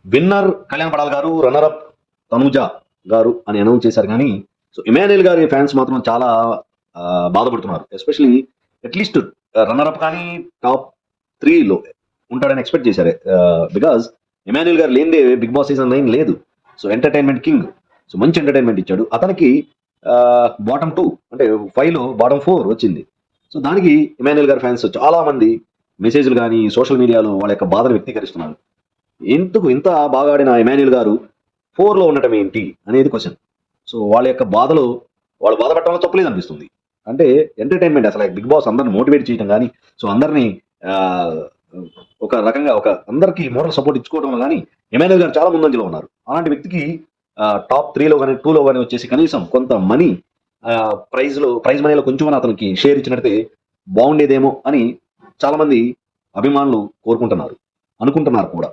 Winner Kalyan Padal గారు, runner up Tanuja గారు అని అనౌన్స్ చేశారు. కానీ సో ఇమాన్యుయల్ గారి ఫ్యాన్స్ మాత్రం చాలా బాధపడుతున్నారు. ఎస్పెషలీ అట్లీస్ట్ రన్నర్ అప్ కానీ టాప్ 3లో ఉంటాడని ఎక్స్పెక్ట్ చేశారు. బికాజ్ ఇమాన్యుయల్ గారు లేనిదే బిగ్ బాస్ సీజన్ 9 లేదు. So entertainment king. సో మంచి ఎంటర్టైన్మెంట్ ఇచ్చాడు. అతనికి బాటమ్ 2 అంటే 5లో బాటమ్ 4 వచ్చింది. సో దానికి ఇమాన్యుయల్ గారి ఫ్యాన్స్ చాలా మంది మెసేజ్లు కానీ సోషల్ మీడియాలో వాళ్ళ యొక్క బాధను వ్యక్తీకరిస్తున్నారు. ఎందుకు ఇంత బాగా ఆడిన ఇమాన్యుయల్ గారు 4లో ఉండటం ఏంటి అనేది క్వశ్చన్. సో వాళ్ళ యొక్క బాధలో వాళ్ళు బాధపడటంలో తప్పలేదు అనిపిస్తుంది. అంటే ఎంటర్టైన్మెంట్ అసలు బిగ్ బాస్ అందరిని మోటివేట్ చేయడం కానీ సో అందరినీ ఆ, ఒక రకంగా ఒక అందరికీ మోరల్ సపోర్ట్ ఇచ్చుకోవడం కానీ ఇమాన్యుయల్ గారు చాలా ముందంజలో ఉన్నారు. అలాంటి వ్యక్తికి టాప్ 3లో కానీ 2లో కానీ వచ్చేసి కనీసం కొంత మనీ ప్రైజ్ మనీలో కొంచెం అతనికి షేర్ ఇచ్చినట్టే బాగుండేదేమో అని చాలా మంది అభిమానులు కోరుకుంటున్నారు, అనుకుంటున్నారు కూడా.